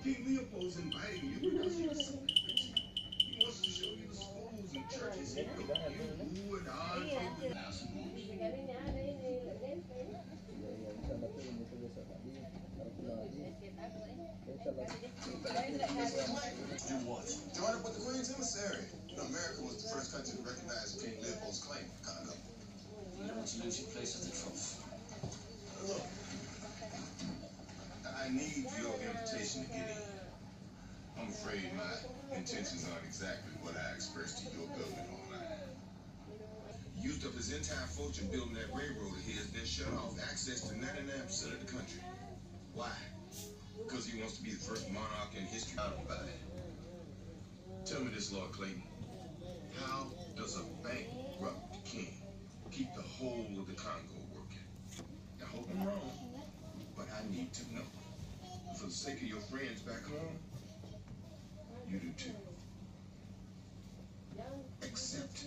King Leopold's inviting you because you're so rich. He wants to show you the schools and churches he built. You and I. Do what? Join up with the Queen's emissary. You know, America was the first country to recognize King Leopold's claim to Congo. You don't want to lose your place at the trough. Look, I need your invitation to get in. I'm afraid my intentions aren't exactly what I expressed to your government online. He used up his entire fortune building that railroad of his, then shut off access to 99% of the country. Why? Because he wants to be the first monarch in history out about it. Tell me this, Lord Clayton. How does a bankrupt king keep the whole of the Congo working? I hope I'm wrong, but I need to know. For the sake of your friends back home, you do too. Accept